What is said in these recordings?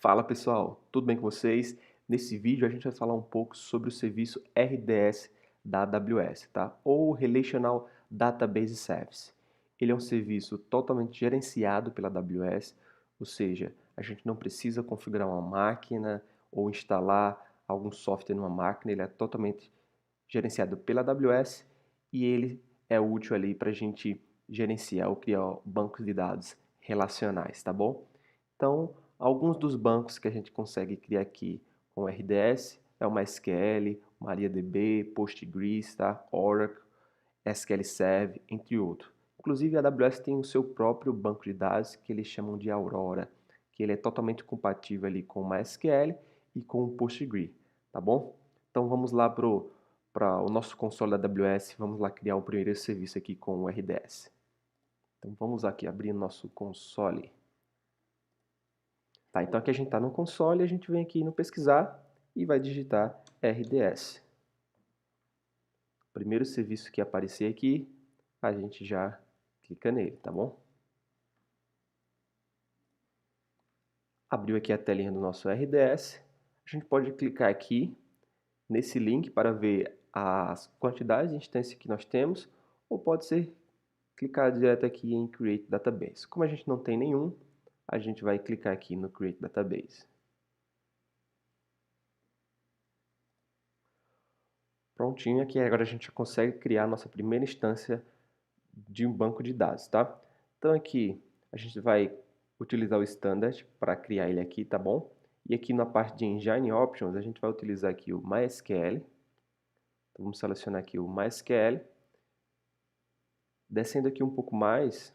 Fala pessoal, tudo bem com vocês? Nesse vídeo a gente vai falar um pouco sobre o serviço RDS da AWS, tá? Ou Relational Database Service. Ele é um serviço totalmente gerenciado pela AWS, ou seja, a gente não precisa configurar uma máquina ou instalar algum software numa máquina, ele é totalmente gerenciado pela AWS e ele é útil ali para a gente gerenciar ou criar bancos de dados relacionais, tá bom? Então, alguns dos bancos que a gente consegue criar aqui com o RDS é o MySQL, MariaDB, Postgres, tá? Oracle, SQL Server, entre outros. Inclusive, a AWS tem o seu próprio banco de dados que eles chamam de Aurora, que ele é totalmente compatível ali com o MySQL e com o Postgres, tá bom? Então, vamos lá para o nosso console da AWS, vamos lá criar o primeiro serviço aqui com o RDS. Então, vamos aqui abrir nosso console. Tá, então aqui a gente está no console, a gente vem aqui no pesquisar e vai digitar RDS. O primeiro serviço que aparecer aqui, a gente já clica nele, tá bom? Abriu aqui a telinha do nosso RDS. A gente pode clicar aqui nesse link para ver as quantidades de instâncias que nós temos, ou pode ser clicar direto aqui em Create Database. Como a gente não tem nenhum, a gente vai clicar aqui no Create Database. Prontinho, aqui agora a gente consegue criar a nossa primeira instância de um banco de dados, tá? Então aqui a gente vai utilizar o standard para criar ele aqui, tá bom? E aqui na parte de Engine Options a gente vai utilizar aqui o MySQL. Então vamos selecionar aqui o MySQL. Descendo aqui um pouco mais,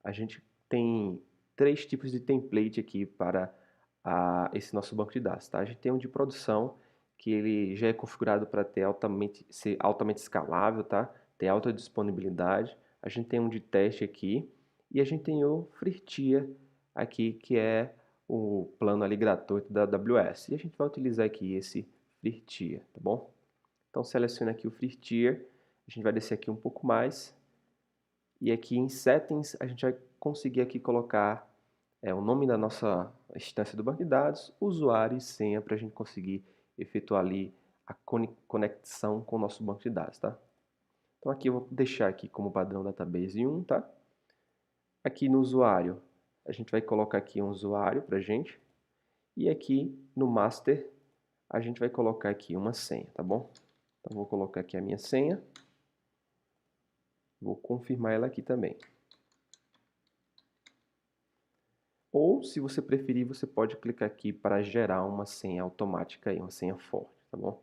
a gente tem três tipos de template aqui para esse nosso banco de dados, tá? A gente tem um de produção, que ele já é configurado para ser altamente escalável, tá? Ter alta disponibilidade. A gente tem um de teste aqui e a gente tem o Free Tier aqui, que é o plano ali gratuito da AWS. E a gente vai utilizar aqui esse Free Tier, tá bom? Então seleciona aqui o Free Tier, a gente vai descer aqui um pouco mais e aqui em Settings a gente vai conseguir aqui colocar o nome da nossa instância do banco de dados, usuário e senha para a gente conseguir efetuar ali a conexão com o nosso banco de dados, tá? Então aqui eu vou deixar aqui como padrão database 1, tá? Aqui no usuário, a gente vai colocar aqui um usuário para a gente. E aqui no master, a gente vai colocar aqui uma senha, tá bom? Então vou colocar aqui a minha senha. Vou confirmar ela aqui também. Ou, se você preferir, você pode clicar aqui para gerar uma senha automática, uma senha forte, tá bom?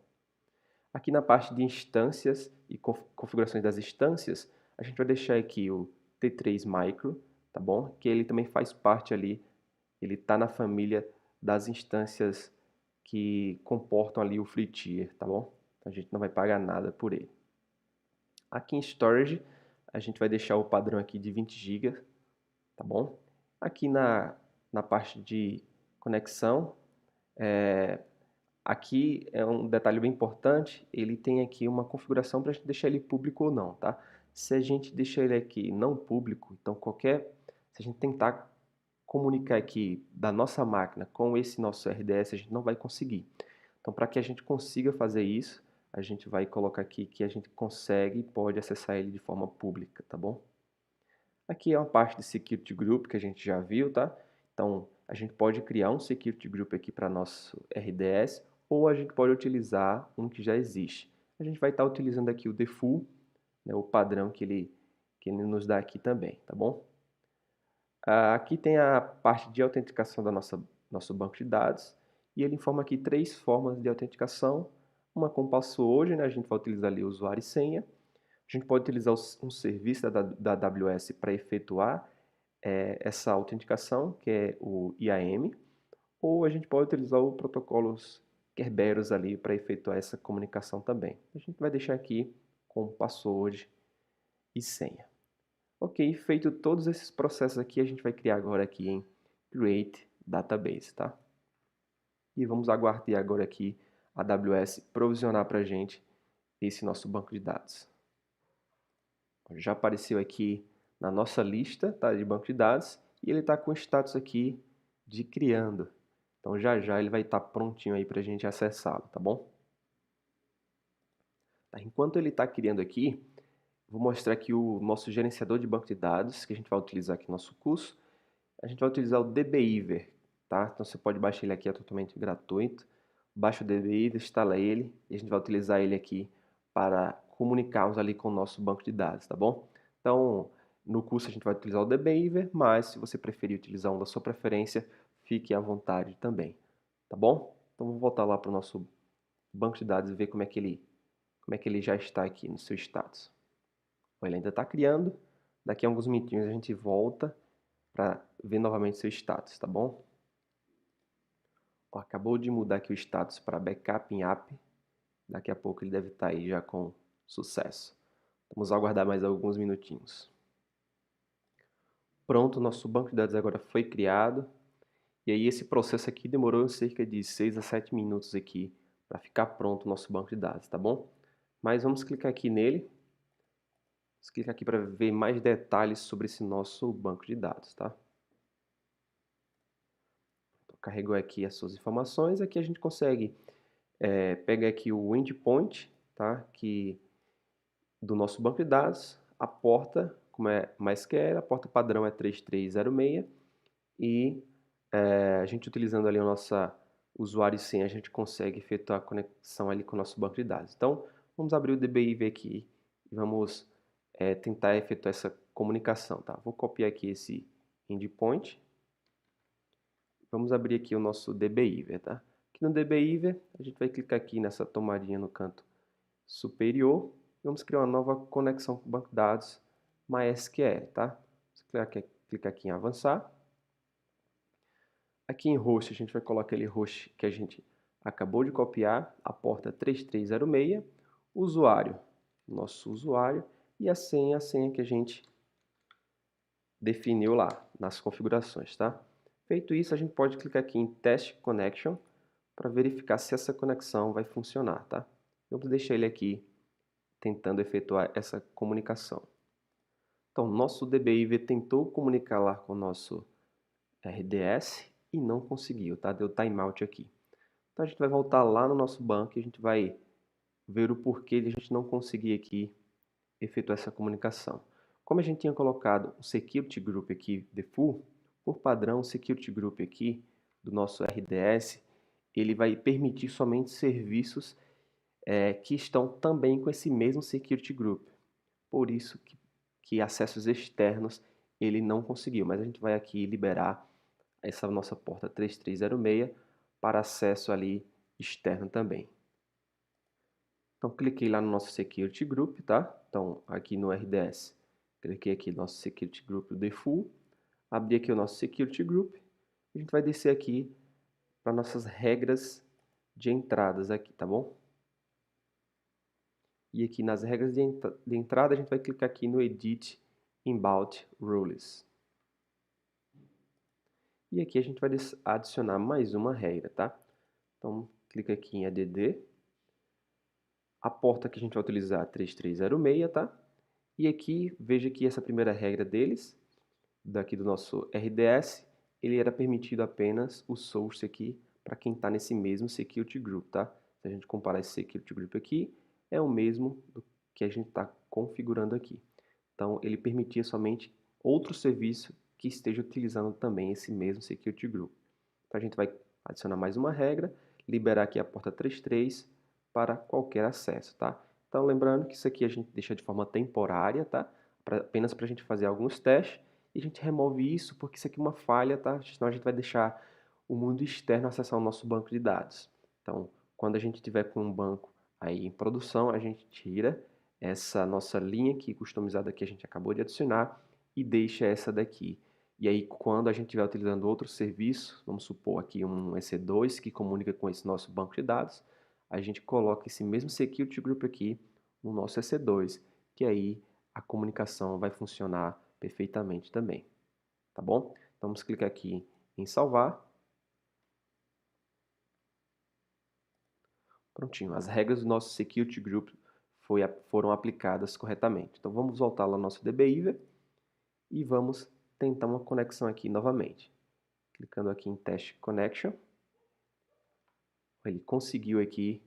Aqui na parte de instâncias e configurações das instâncias, a gente vai deixar aqui o T3 Micro, tá bom? Que ele também faz parte ali, ele está na família das instâncias que comportam ali o Free Tier, tá bom? Então a gente não vai pagar nada por ele. Aqui em Storage, a gente vai deixar o padrão aqui de 20 GB, tá bom? Aqui na parte de conexão, aqui é um detalhe bem importante, ele tem aqui uma configuração para a gente deixar ele público ou não, tá? Se a gente deixar ele aqui não público, então se a gente tentar comunicar aqui da nossa máquina com esse nosso RDS, a gente não vai conseguir. Então, para que a gente consiga fazer isso, a gente vai colocar aqui que a gente consegue e pode acessar ele de forma pública, tá bom? Aqui é uma parte de Security Group que a gente já viu, tá? Então, a gente pode criar um Security Group aqui para nosso RDS, ou a gente pode utilizar um que já existe. A gente vai estar utilizando aqui o default, né, o padrão que ele nos dá aqui também, tá bom? Aqui tem a parte de autenticação da nosso banco de dados, e ele informa aqui três formas de autenticação, uma com password, né, a gente vai utilizar ali o usuário e senha. A gente pode utilizar um serviço da AWS para efetuar essa autenticação, que é o IAM, ou a gente pode utilizar o protocolos Kerberos ali para efetuar essa comunicação também. A gente vai deixar aqui com password e senha. Ok, feito todos esses processos aqui, a gente vai criar agora aqui em Create Database, tá? E vamos aguardar agora aqui a AWS provisionar para a gente esse nosso banco de dados. Já apareceu aqui na nossa lista, tá, de banco de dados, e ele está com o status aqui de criando. Então já já ele vai estar prontinho aí para a gente acessá-lo, tá bom? Enquanto ele está criando aqui, vou mostrar aqui o nosso gerenciador de banco de dados que a gente vai utilizar aqui no nosso curso. A gente vai utilizar o DBIver, tá? Então você pode baixar ele aqui, é totalmente gratuito. Baixa o DBIver, instala ele e a gente vai utilizar ele aqui para comunicarmos ali com o nosso banco de dados, tá bom? Então, no curso a gente vai utilizar o DBIver, mas se você preferir utilizar um da sua preferência, fique à vontade também, tá bom? Então vou voltar lá para o nosso banco de dados e ver como é que ele já está aqui no seu status. Ele ainda está criando, daqui a alguns minutinhos a gente volta para ver novamente seu status, tá bom? Ó, acabou de mudar aqui o status para backup em app. Daqui a pouco ele deve estar aí já com sucesso. Vamos aguardar mais alguns minutinhos. Pronto, nosso banco de dados agora foi criado. E aí esse processo aqui demorou cerca de 6 a 7 minutos aqui para ficar pronto o nosso banco de dados, tá bom? Mas vamos clicar aqui nele. Vamos clicar aqui para ver mais detalhes sobre esse nosso banco de dados, tá? Carregou aqui as suas informações, aqui a gente consegue pegar aqui o endpoint, tá? Do nosso banco de dados, a porta, como é MySQL, a porta padrão é 3306 e a gente utilizando ali o nosso usuário e senha, a gente consegue efetuar a conexão ali com o nosso banco de dados. Então, vamos abrir o DBIV aqui e vamos tentar efetuar essa comunicação, tá? Vou copiar aqui esse endpoint. Vamos abrir aqui o nosso DBIver, tá? Aqui no DBIver, a gente vai clicar aqui nessa tomadinha no canto superior. Vamos criar uma nova conexão com o banco de dados MySQL, tá? Clicar aqui em avançar. Aqui em host, a gente vai colocar aquele host que a gente acabou de copiar, a porta 3306, usuário, nosso usuário, e a senha que a gente definiu lá nas configurações, tá? Feito isso, a gente pode clicar aqui em Test Connection para verificar se essa conexão vai funcionar, tá? Vamos deixar ele aqui tentando efetuar essa comunicação. Então, nosso DBIV tentou comunicar lá com o nosso RDS e não conseguiu, tá? Deu timeout aqui. Então, a gente vai voltar lá no nosso banco e a gente vai ver o porquê de a gente não conseguir aqui efetuar essa comunicação. Como a gente tinha colocado o Security Group aqui default, por padrão, o Security Group aqui do nosso RDS, ele vai permitir somente serviços que estão também com esse mesmo Security Group. Por isso que acessos externos ele não conseguiu, mas a gente vai aqui liberar essa nossa porta 3306 para acesso ali externo também. Então, cliquei lá no nosso Security Group, tá? Então, aqui no RDS, cliquei aqui no nosso Security Group default, abri aqui o nosso Security Group, a gente vai descer aqui para nossas regras de entradas aqui, tá bom? E aqui nas regras de entrada, a gente vai clicar aqui no Edit Inbound Rules. E aqui a gente vai adicionar mais uma regra, tá? Então, clica aqui em ADD. A porta que a gente vai utilizar é 3306, tá? E aqui, veja que essa primeira regra deles, daqui do nosso RDS, ele era permitido apenas o source aqui para quem está nesse mesmo Security Group, tá? Se a gente comparar esse Security Group aqui, é o mesmo do que a gente está configurando aqui. Então, ele permitia somente outro serviço que esteja utilizando também esse mesmo Security Group. Então, a gente vai adicionar mais uma regra, liberar aqui a porta 33 para qualquer acesso, tá? Então, lembrando que isso aqui a gente deixa de forma temporária, tá? Apenas para a gente fazer alguns testes. E a gente remove isso porque isso aqui é uma falha, tá? Senão a gente vai deixar o mundo externo acessar o nosso banco de dados. Então, quando a gente tiver com um banco aí em produção, a gente tira essa nossa linha aqui customizada que a gente acabou de adicionar e deixa essa daqui. E aí, quando a gente estiver utilizando outro serviço, vamos supor aqui um EC2 que comunica com esse nosso banco de dados, a gente coloca esse mesmo Security Group aqui no nosso EC2, que aí a comunicação vai funcionar perfeitamente também, tá bom? Então, vamos clicar aqui em salvar. Prontinho, as regras do nosso Security Group foram aplicadas corretamente. Então, vamos voltar lá no nosso DBIver e vamos tentar uma conexão aqui novamente. Clicando aqui em Test Connection. Ele conseguiu aqui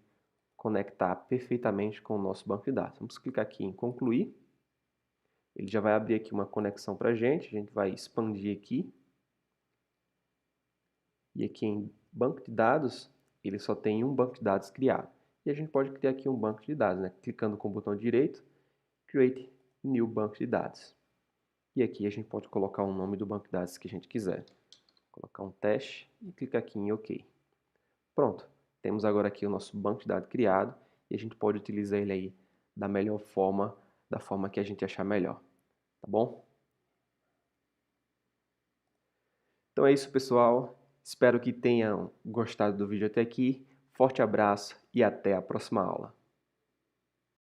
conectar perfeitamente com o nosso banco de dados. Vamos clicar aqui em concluir. Ele já vai abrir aqui uma conexão para a gente vai expandir aqui. E aqui em banco de dados, ele só tem um banco de dados criado. E a gente pode criar aqui um banco de dados, né? Clicando com o botão direito, Create New Banco de Dados. E aqui a gente pode colocar o nome do banco de dados que a gente quiser. Colocar um teste e clicar aqui em OK. Pronto, temos agora aqui o nosso banco de dados criado e a gente pode utilizar ele aí da melhor forma, da forma que a gente achar melhor. Tá bom? Então é isso, pessoal. Espero que tenham gostado do vídeo até aqui. Forte abraço e até a próxima aula.